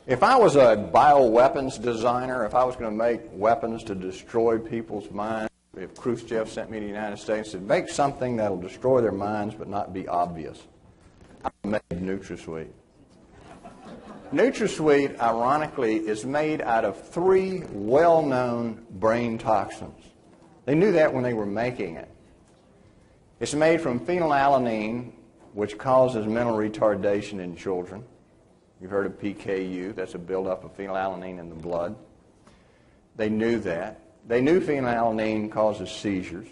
If I was a bioweapons designer, if I was going to make weapons to destroy people's minds, if Khrushchev sent me to the United States to make something that will destroy their minds but not be obvious, I would make NutraSweet. NutraSweet, ironically, is made out of 3 well-known brain toxins. They knew that when they were making it. It's made from phenylalanine, which causes mental retardation in children. You've heard of PKU. That's a buildup of phenylalanine in the blood. They knew that. They knew phenylalanine causes seizures.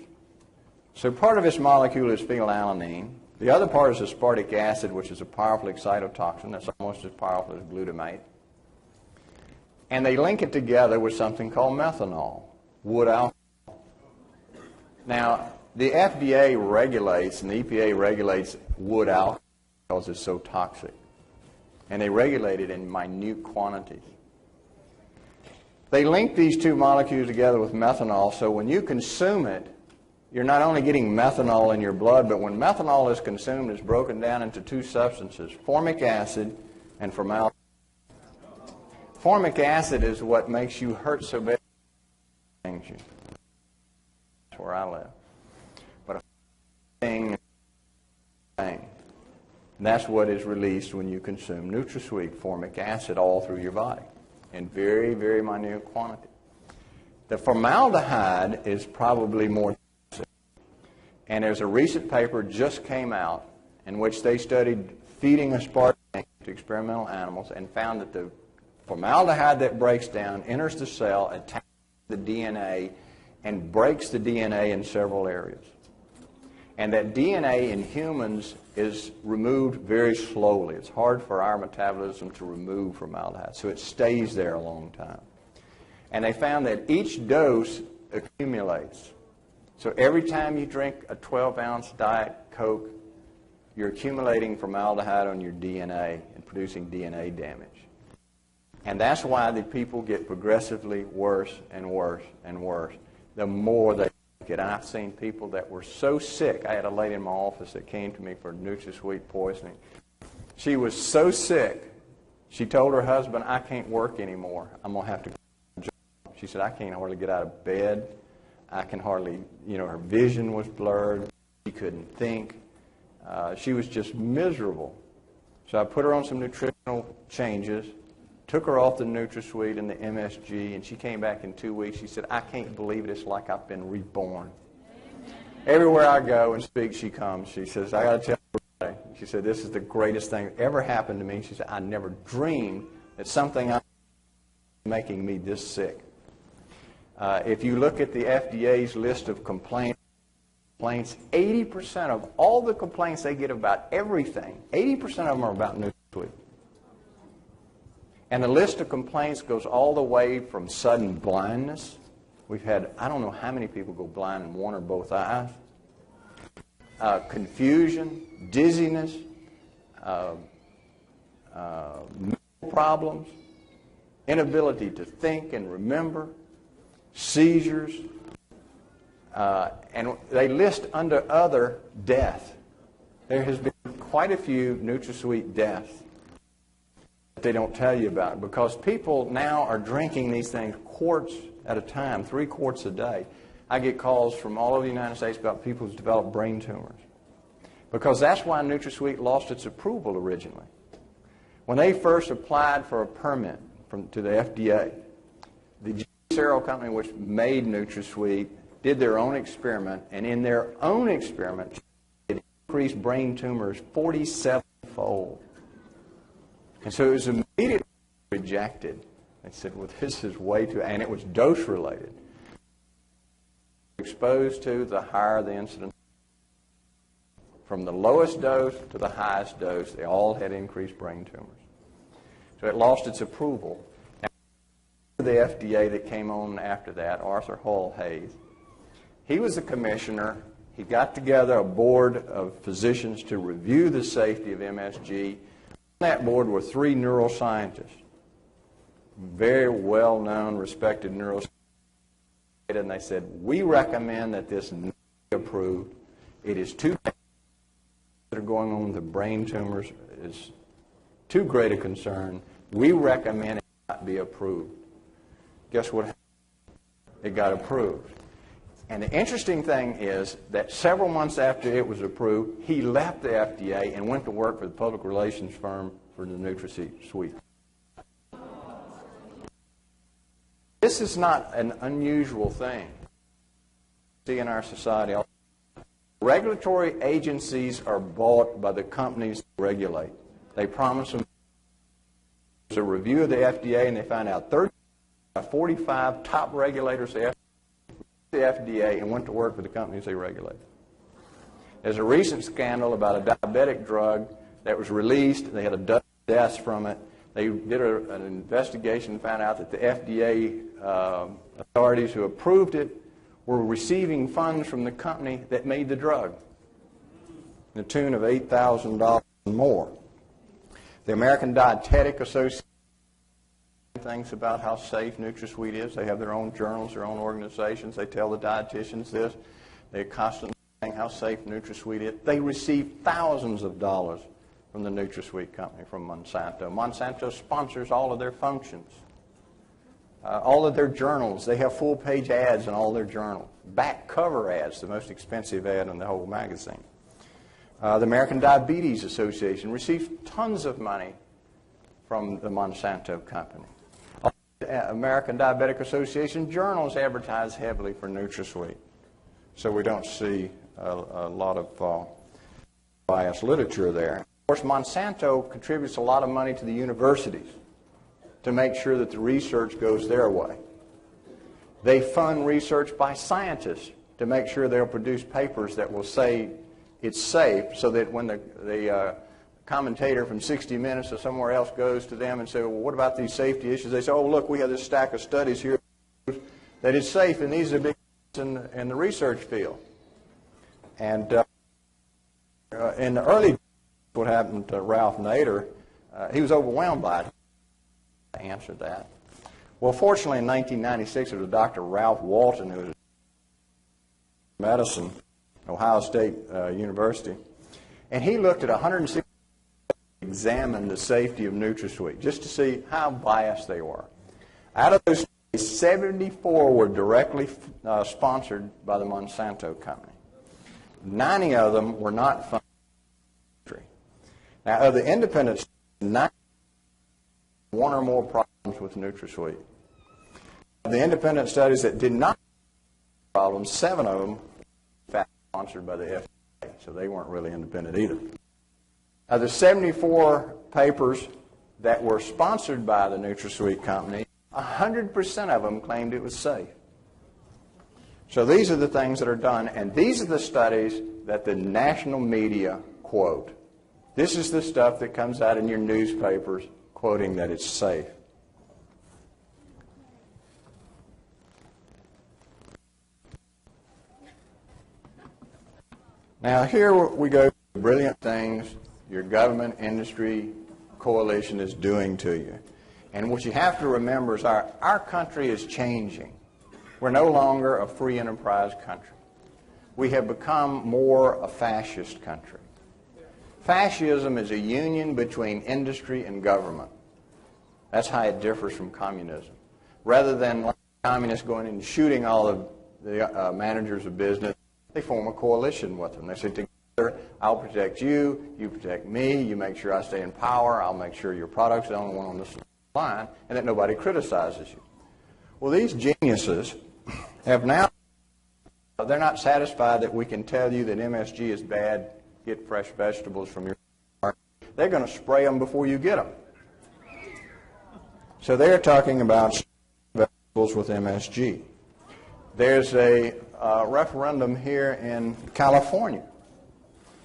So part of this molecule is phenylalanine. The other part is aspartic acid, which is a powerful excitotoxin. That's almost as powerful as glutamate. And they link it together with something called methanol, wood alcohol. Now, the FDA regulates and the EPA regulates wood alcohol because it's so toxic. And they regulate it in minute quantities. They link these 2 molecules together with methanol, so when you consume it, you're not only getting methanol in your blood, but when methanol is consumed, it's broken down into 2 substances, formic acid and formaldehyde. Formic acid is what makes you hurt so bad. That's where I live. But a thing. And that's what is released when you consume NutraSweet, formic acid, all through your body in very, very minute quantity. The formaldehyde is probably more toxic. And there's a recent paper just came out in which they studied feeding aspartame to experimental animals and found that the formaldehyde that breaks down enters the cell, attacks the DNA, and breaks the DNA in several areas. And that DNA in humans is removed very slowly. It's hard for our metabolism to remove formaldehyde, so it stays there a long time. And they found that each dose accumulates. So every time you drink a 12-ounce Diet Coke, you're accumulating formaldehyde on your DNA and producing DNA damage. And that's why the people get progressively worse and worse and worse the more they and I've seen people that were so sick. I had a lady in my office that came to me for NutraSweet poisoning. She was so sick, she told her husband, I can't work anymore. I'm going to have to go to a job. She said, I can't hardly get out of bed. I can hardly, her vision was blurred. She couldn't think. She was just miserable. So I put her on some nutritional changes, took her off the NutraSweet and the MSG, and she came back in 2 weeks. She said, I can't believe it. It's like I've been reborn. Everywhere I go and speak, she comes. She says, I got to tell you today. She said, this is the greatest thing that ever happened to me. She said, I never dreamed that something was making me this sick. If you look at the FDA's list of complaints, 80% of all the complaints they get about everything, 80% of them are about NutraSweet. And the list of complaints goes all the way from sudden blindness. We've had, I don't know how many people go blind in one or both eyes. Confusion, dizziness, mental problems, inability to think and remember, seizures, and they list under other death. There has been quite a few NutraSweet deaths they don't tell you about because people now are drinking these things quarts at a time, 3 quarts a day. I get calls from all over the United States about people who've developed brain tumors because that's why NutraSweet lost its approval originally. When they first applied for a permit to the FDA, the cereal company which made NutraSweet did their own experiment, and in their own experiment, it increased brain tumors 47-fold. And so it was immediately rejected. They said, well, this is way too, and it was dose-related. Exposed to, the higher the incidence. From the lowest dose to the highest dose, they all had increased brain tumors. So it lost its approval. Now, the FDA that came on after that, Arthur Hall Hayes, he was the commissioner. He got together a board of physicians to review the safety of MSG. On that board were 3 neuroscientists, very well-known, respected neuroscientists, and they said, we recommend that this not be approved. It is too bad that are going on with the brain tumors is too great a concern We recommend it not be approved. Guess what happened? It got approved. And the interesting thing is that several months after it was approved, he left the FDA and went to work for the public relations firm for the NutraSweet. This is not an unusual thing we see in our society. Regulatory agencies are bought by the companies that regulate. They promise them a review of the FDA, and they find out 45 top regulators left the FDA and went to work for the companies they regulate. There's a recent scandal about a diabetic drug that was released. They had a dozen deaths from it. They did an investigation and found out that the FDA authorities who approved it were receiving funds from the company that made the drug, to the tune of $8,000 and more. The American Dietetic Association thinks about how safe NutraSweet is. They have their own journals, their own organizations. They tell the dietitians this. They're constantly saying how safe NutraSweet is. They receive thousands of dollars from the NutraSweet company, from Monsanto. Monsanto sponsors all of their functions, all of their journals. They have full-page ads in all their journals. Back cover ads, the most expensive ad in the whole magazine. The American Diabetes Association receives tons of money from the Monsanto company. American Diabetic Association journals advertise heavily for NutraSweet. So we don't see a lot of biased literature there. Of course, Monsanto contributes a lot of money to the universities to make sure that the research goes their way. They fund research by scientists to make sure they'll produce papers that will say it's safe, so that when the commentator from 60 Minutes or somewhere else goes to them and says, well, what about these safety issues? They say, oh, look, we have this stack of studies here that it's safe, and these are big in the research field. And in the early days, what happened to Ralph Nader, he was overwhelmed by it. I answered that. Well, fortunately, in 1996, it was Dr. Ralph Walton, who was in medicine, Ohio State University, and he looked at 160 examined the safety of NutraSweet just to see how biased they were. Out of those 74 were directly sponsored by the Monsanto company. 90 of them were not funded by the country. Now, of the independent, 9 one or more problems with NutraSweet. Of the independent studies that did not have problems, 7 of them were in fact sponsored by the FDA, so they weren't really independent either. Of the 74 papers that were sponsored by the NutraSweet company, 100% of them claimed it was safe. So these are the things that are done, and these are the studies that the national media quote. This is the stuff that comes out in your newspapers quoting that it's safe. Now here we go to brilliant things your government industry coalition is doing to you. And what you have to remember is our country is changing. We're no longer a free enterprise country. We have become more a fascist country. Fascism is a union between industry and government. That's how it differs from communism. Rather than like communists going and shooting all of the managers of business, they form a coalition with them. They say, together, I'll protect you, you protect me, you make sure I stay in power, I'll make sure your product's the only one on this line, and that nobody criticizes you. Well, these geniuses have now, they're not satisfied that we can tell you that MSG is bad, get fresh vegetables from your farm. They're going to spray them before you get them. So they're talking about vegetables with MSG. There's a referendum here in California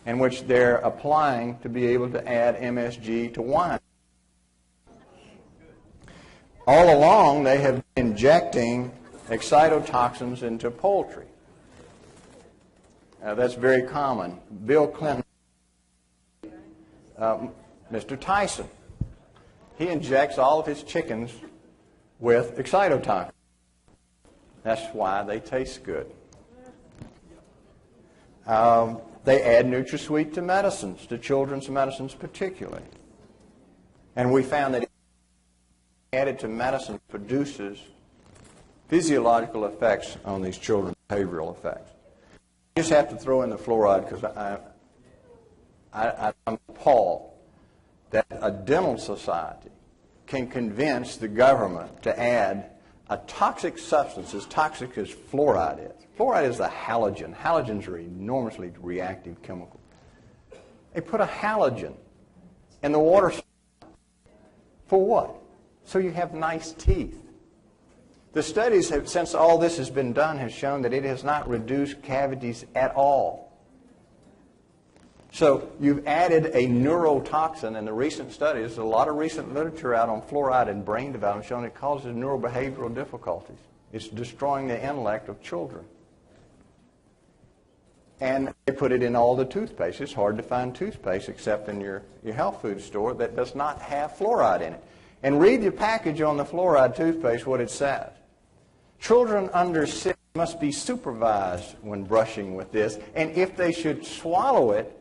in which they're applying to be able to add MSG to wine. All along, they have been injecting excitotoxins into poultry. That's very common. Bill Clinton, Mr. Tyson, he injects all of his chickens with excitotoxins. That's why they taste good. They add NutraSweet to medicines, to children's medicines particularly. And we found that added to medicine produces physiological effects on these children, behavioral effects. You just have to throw in the fluoride because I'm appalled that a dental society can convince the government to add a toxic substance as toxic as fluoride is. Fluoride is a halogen. Halogens are enormously reactive chemicals. They put a halogen in the water supply. For what? So you have nice teeth. The studies have, since all this has been done, have shown that it has not reduced cavities at all. So you've added a neurotoxin in the recent studies. There's a lot of recent literature out on fluoride and brain development showing it causes neurobehavioral difficulties. It's destroying the intellect of children. And they put it in all the toothpaste. It's hard to find toothpaste except in your health food store that does not have fluoride in it. And read the package on the fluoride toothpaste, what it says. Children under 6 must be supervised when brushing with this, and if they should swallow it,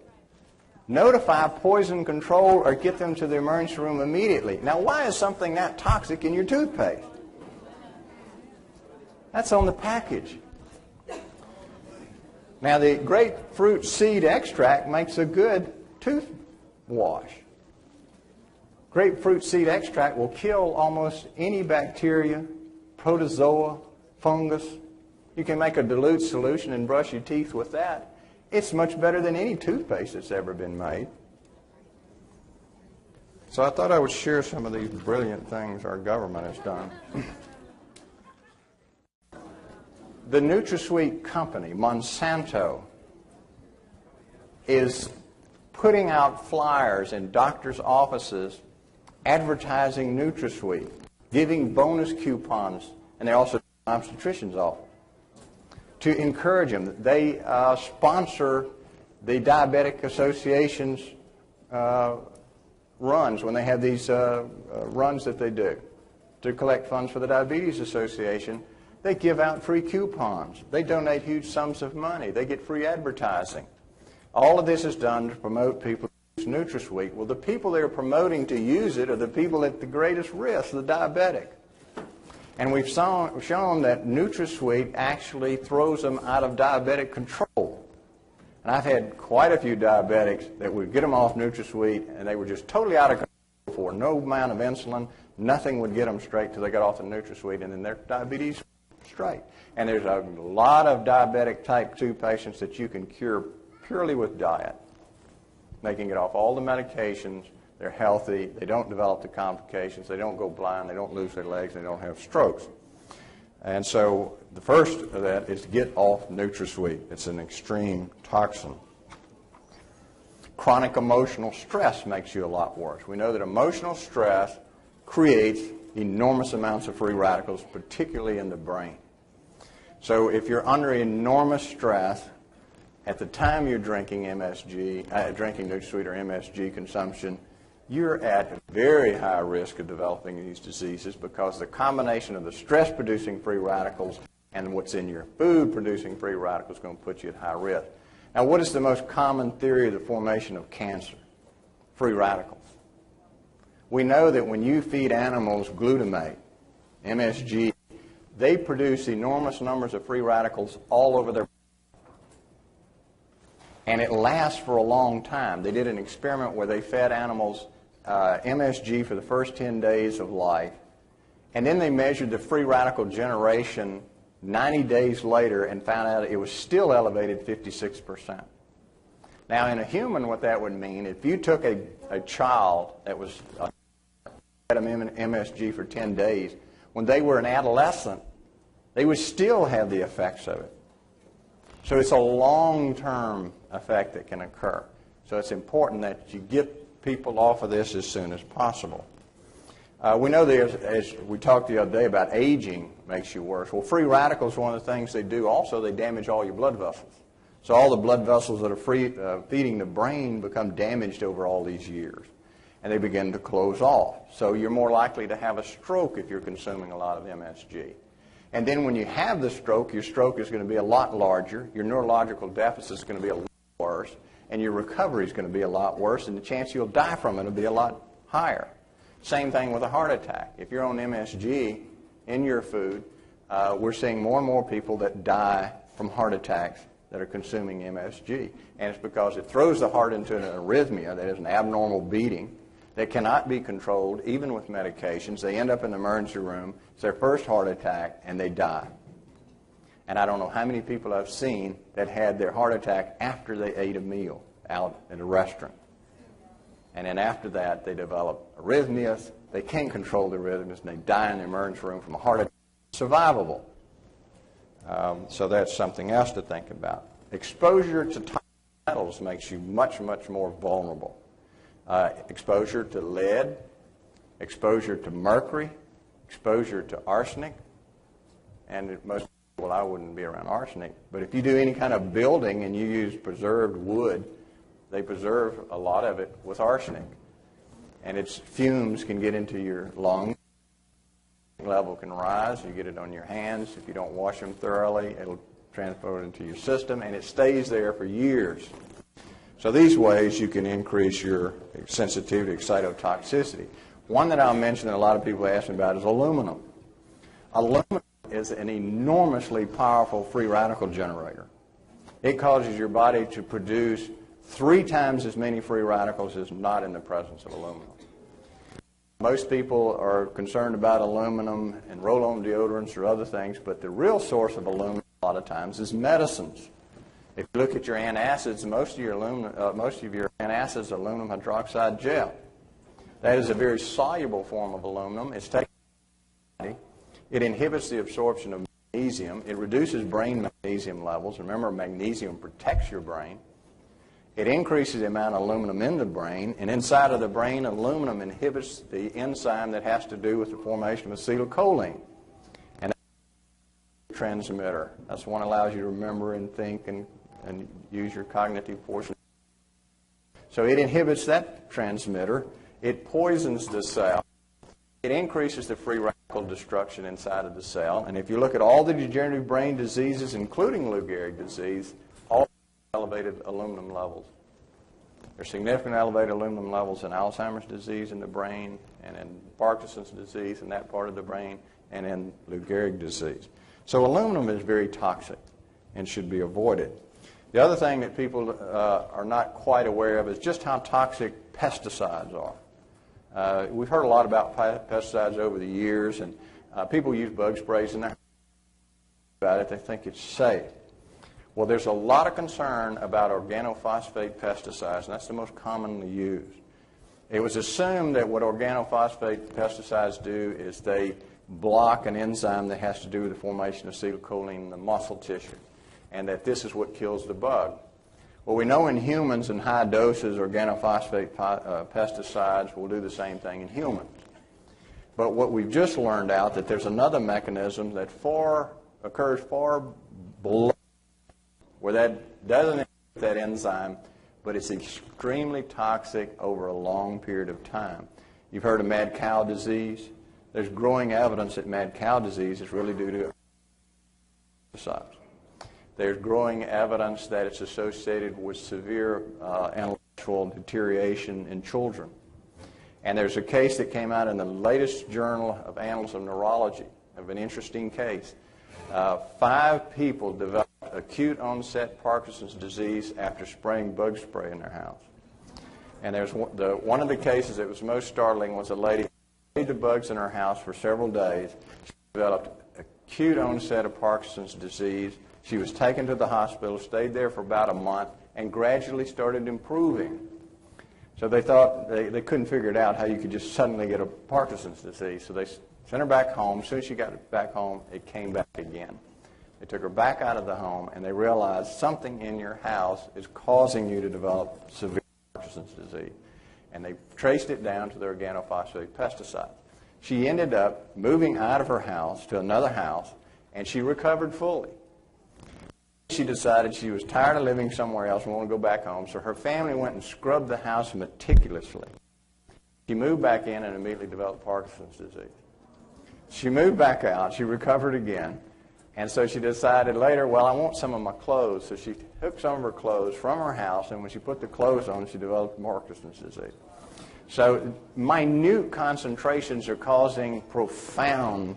notify poison control or get them to the emergency room immediately. Now, why is something that toxic in your toothpaste? That's on the package. Now, the grapefruit seed extract makes a good tooth wash. Grapefruit seed extract will kill almost any bacteria, protozoa, fungus. You can make a dilute solution and brush your teeth with that. It's much better than any toothpaste that's ever been made. So I thought I would share some of these brilliant things our government has done. The NutraSweet company, Monsanto, is putting out flyers in doctors' offices advertising NutraSweet, giving bonus coupons, and they also obstetricians office to encourage them. They sponsor the Diabetic Association's runs when they have these runs that they do to collect funds for the Diabetes Association. They give out free coupons. They donate huge sums of money. They get free advertising. All of this is done to promote people to use NutraSweet. Well, the people they're promoting to use it are the people at the greatest risk, the diabetic. And we've shown that NutraSweet actually throws them out of diabetic control. And I've had quite a few diabetics that would get them off NutraSweet, and they were just totally out of control before. No amount of insulin, nothing would get them straight till they got off the NutraSweet, and then their diabetes straight. And there's a lot of diabetic type 2 patients that you can cure purely with diet. They can get off all the medications. They're healthy. They don't develop the complications. They don't go blind. They don't lose their legs. They don't have strokes. And so the first of that is to get off NutraSweet. It's an extreme toxin. Chronic emotional stress makes you a lot worse. We know that emotional stress creates enormous amounts of free radicals, particularly in the brain. So if you're under enormous stress, at the time you're drinking MSG, drinking NutraSweet or MSG consumption, you're at very high risk of developing these diseases because the combination of the stress-producing free radicals and what's in your food producing free radicals is going to put you at high risk. Now, what is the most common theory of the formation of cancer? Free radicals. We know that when you feed animals glutamate, MSG, they produce enormous numbers of free radicals all over their body. And it lasts for a long time. They did an experiment where they fed animals MSG for the first 10 days of life, and then they measured the free radical generation 90 days later and found out it was still elevated 56%. Now, in a human, what that would mean, if you took a child that was fed them MSG for 10 days, when they were an adolescent, they would still have the effects of it. So it's a long-term effect that can occur. So it's important that you get people off of this as soon as possible. We know that, as we talked the other day about aging makes you worse. Well, free radicals, one of the things they do also, they damage all your blood vessels. So all the blood vessels that are feeding the brain become damaged over all these years, and they begin to close off. So you're more likely to have a stroke if you're consuming a lot of MSG. And then when you have the stroke, your stroke is going to be a lot larger, your neurological deficit is going to be a lot worse, and your recovery is going to be a lot worse, and the chance you'll die from it will be a lot higher. Same thing with a heart attack. If you're on MSG in your food, we're seeing more and more people that die from heart attacks that are consuming MSG. And it's because it throws the heart into an arrhythmia, that is an abnormal beating, that cannot be controlled even with medications. They end up in the emergency room. It's their first heart attack, and they die. And I don't know how many people I've seen that had their heart attack after they ate a meal out at a restaurant. And then after that, they develop arrhythmias. They can't control the arrhythmias, and they die in the emergency room from a heart attack. Survivable. So that's something else to think about. Exposure to toxic metals makes you much, much more vulnerable. Exposure to lead, exposure to mercury, exposure to arsenic, and most people, I wouldn't be around arsenic, but if you do any kind of building and you use preserved wood, they preserve a lot of it with arsenic, and its fumes can get into your lungs. Level can rise. You get it on your hands. If you don't wash them thoroughly, it'll transport into your system, and it stays there for years. So these ways you can increase your sensitivity to excitotoxicity. One that I'll mention that a lot of people ask me about is aluminum. Aluminum is an enormously powerful free radical generator. It causes your body to produce 3 times as many free radicals as not in the presence of aluminum. Most people are concerned about aluminum and roll-on deodorants or other things, but the real source of aluminum a lot of times is medicines. If you look at your antacids, most of your antacids are aluminum hydroxide gel. That is a very soluble form of aluminum. It's taken by the body. It inhibits the absorption of magnesium. It reduces brain magnesium levels. Remember, magnesium protects your brain. It increases the amount of aluminum in the brain, and inside of the brain, aluminum inhibits the enzyme that has to do with the formation of acetylcholine. And that's a transmitter. That's one that allows you to remember and think and use your cognitive portion. So it inhibits that transmitter. It poisons the cell. It increases the free radical destruction inside of the cell. And if you look at all the degenerative brain diseases, including Lou Gehrig disease, all elevated aluminum levels. There's significant elevated aluminum levels in Alzheimer's disease in the brain, and in Parkinson's disease in that part of the brain, and in Lou Gehrig disease. So aluminum is very toxic and should be avoided. The other thing that people are not quite aware of is just how toxic pesticides are. We've heard a lot about pesticides over the years, and people use bug sprays in their house. About it, they think it's safe. Well, there's a lot of concern about organophosphate pesticides, and that's the most commonly used. It was assumed that what organophosphate pesticides do is they block an enzyme that has to do with the formation of acetylcholine in the muscle tissue, and that this is what kills the bug. Well, we know in humans in high doses organophosphate pesticides will do the same thing in humans. But what we've just learned out that there's another mechanism that occurs far below, where that doesn't inhibit that enzyme, but it's extremely toxic over a long period of time. You've heard of mad cow disease. There's growing evidence that mad cow disease is really due to pesticides. There's growing evidence that it's associated with severe intellectual deterioration in children. And there's a case that came out in the latest Journal of Annals of Neurology of an interesting case. 5 people developed acute onset Parkinson's disease after spraying bug spray in their house. And there's one of the cases that was most startling was a lady who sprayed the bugs in her house for several days. She developed acute onset of Parkinson's disease. She was taken to the hospital, stayed there for about a month, and gradually started improving. So they thought they couldn't figure it out how you could just suddenly get a Parkinson's disease. So they sent her back home. As soon as she got back home, it came back again. They took her back out of the home, and they realized something in your house is causing you to develop severe Parkinson's disease. And they traced it down to the organophosphate pesticide. She ended up moving out of her house to another house, and she recovered fully. She decided she was tired of living somewhere else and wanted to go back home, so her family went and scrubbed the house meticulously. She moved back in and immediately developed Parkinson's disease. She moved back out. She recovered again. And so she decided later, well, I want some of my clothes. So she took some of her clothes from her house, and when she put the clothes on, she developed Parkinson's disease. So minute concentrations are causing profound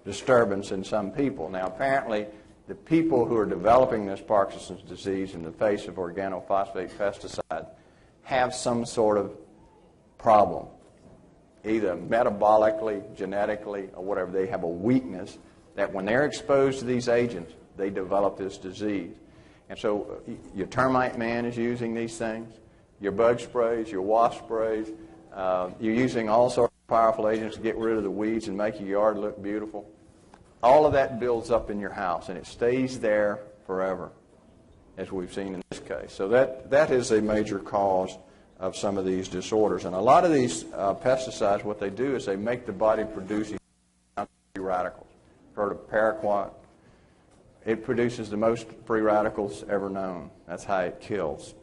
disturbance in some people. Now, apparently, the people who are developing this Parkinson's disease in the face of organophosphate pesticides have some sort of problem, either metabolically, genetically, or whatever. They have a weakness that when they're exposed to these agents, they develop this disease. And so your termite man is using these things, your bug sprays, your wasp sprays, you're using all sorts of powerful agents to get rid of the weeds and make your yard look beautiful. All of that builds up in your house, and it stays there forever, as we've seen in this case. So that is a major cause of some of these disorders. And a lot of these pesticides, what they do is they make the body produce free radicals. Heard of paraquat? It produces the most free radicals ever known. That's how it kills.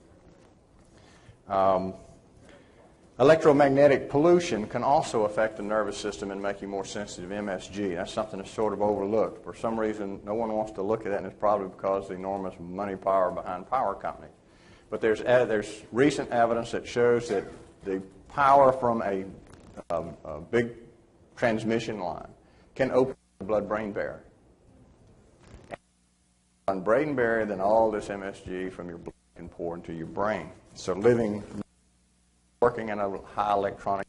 Electromagnetic pollution can also affect the nervous system and make you more sensitive to MSG. That's something that's sort of overlooked. For some reason, no one wants to look at that, and it's probably because of the enormous money power behind power companies. But there's recent evidence that shows that the power from a big transmission line can open the blood-brain barrier. On brain barrier, then all this MSG from your blood can pour into your brain. So working in a high electronic,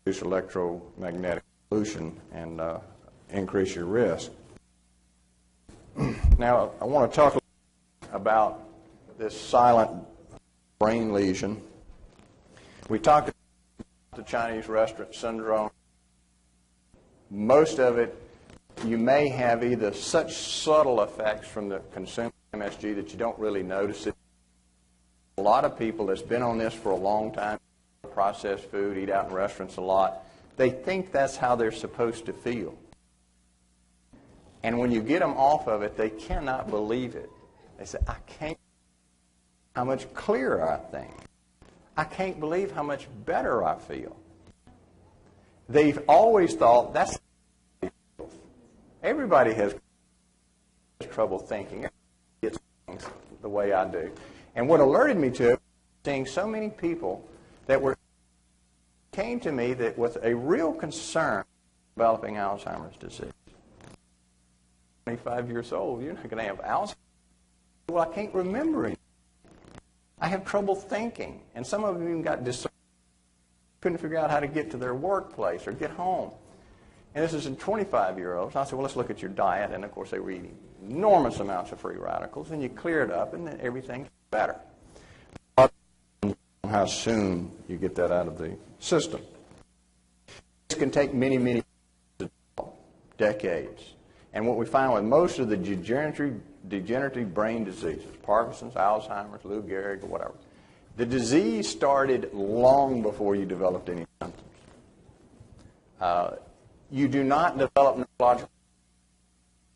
reduce electromagnetic pollution and increase your risk. Now, I want to talk a little bit about this silent brain lesion. We talked about the Chinese restaurant syndrome. Most of it, you may have either such subtle effects from the consumption of MSG that you don't really notice it. A lot of people that's been on this for a long time, processed food, eat out in restaurants a lot, they think that's how they're supposed to feel. And when you get them off of it, they cannot believe it. They say, I can't believe how much clearer I think. I can't believe how much better I feel. They've always thought that's everybody has trouble thinking. Everybody gets things the way I do. And what alerted me to it, seeing so many people that came to me that with a real concern developing Alzheimer's disease. 25 years old, you're not going to have Alzheimer's. Well, I can't remember it. I have trouble thinking. And some of them even got disoriented. Couldn't figure out how to get to their workplace or get home. And this is in 25-year-olds. I said, well, let's look at your diet. And, of course, they were eating enormous amounts of free radicals. And you clear it up, and then everything's better. How soon you get that out of the system. This can take many, many decades. And what we find with most of the degenerative brain diseases, Parkinson's, Alzheimer's, Lou Gehrig, or whatever, the disease started long before you developed any symptoms. You do not develop neurological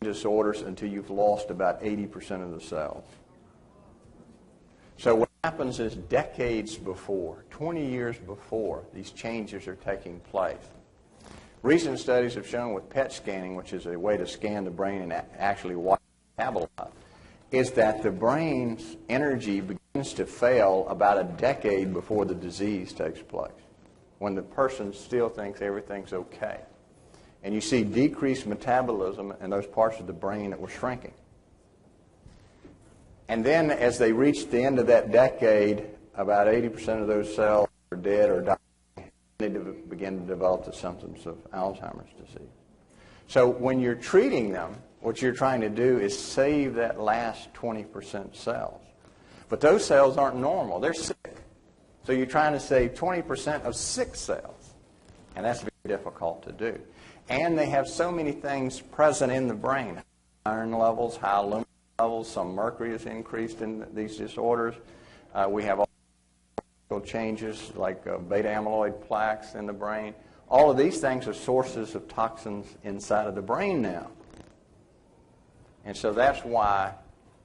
disorders until you've lost about 80% of the cells. So what happens is decades before, 20 years before, these changes are taking place. Recent studies have shown with PET scanning, which is a way to scan the brain and actually watch it metabolize, is that the brain's energy begins to fail about a decade before the disease takes place, when the person still thinks everything's okay. And you see decreased metabolism in those parts of the brain that were shrinking. And then as they reach the end of that decade, about 80% of those cells are dead or dying. They begin to develop the symptoms of Alzheimer's disease. So when you're treating them, what you're trying to do is save that last 20% cells. But those cells aren't normal. They're sick. So you're trying to save 20% of sick cells. And that's very difficult to do. And they have so many things present in the brain. Iron levels, high aluminum levels, some mercury is increased in these disorders. We have all changes like beta amyloid plaques in the brain. All of these things are sources of toxins inside of the brain now. And so that's why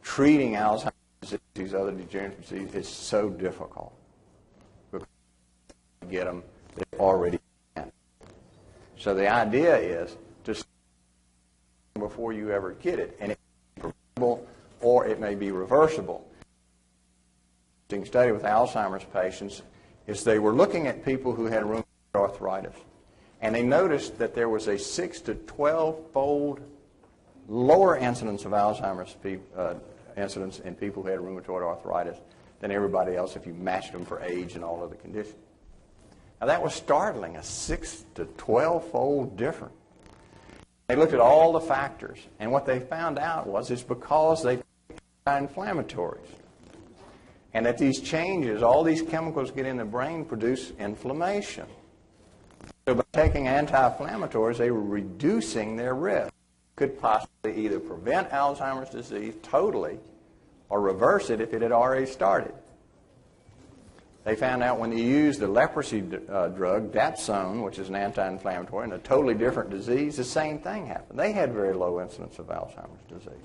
treating Alzheimer's disease, these other degenerative diseases, is so difficult. Because you get them, they're already in. So the idea is to start before you ever get it. And it may be preventable or it may be reversible. Study with Alzheimer's patients, is they were looking at people who had rheumatoid arthritis, and they noticed that there was a 6 to 12-fold lower incidence of Alzheimer's incidence in people who had rheumatoid arthritis than everybody else if you matched them for age and all other conditions. Now that was startling, a 6 to 12-fold difference. They looked at all the factors, and what they found out was it's because they took anti-inflammatories. And that these changes, all these chemicals get in the brain, produce inflammation. So by taking anti-inflammatories, they were reducing their risk. Could possibly either prevent Alzheimer's disease totally or reverse it if it had already started. They found out when you use the leprosy drug, dapsone, which is an anti-inflammatory, and a totally different disease, the same thing happened. They had very low incidence of Alzheimer's disease.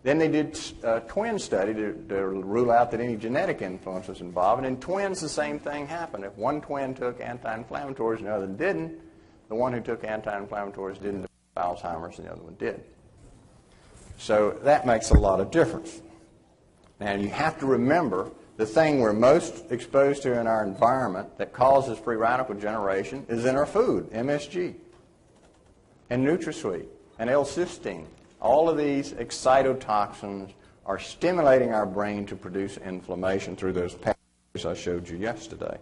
Then they did a twin study to rule out that any genetic influence was involved. And in twins, the same thing happened. If one twin took anti-inflammatories and the other didn't, the one who took anti-inflammatories didn't develop Alzheimer's and the other one did. So that makes a lot of difference. And you have to remember the thing we're most exposed to in our environment that causes free radical generation is in our food, MSG, and NutraSweet, and L-cysteine. All of these excitotoxins are stimulating our brain to produce inflammation through those pathways I showed you yesterday.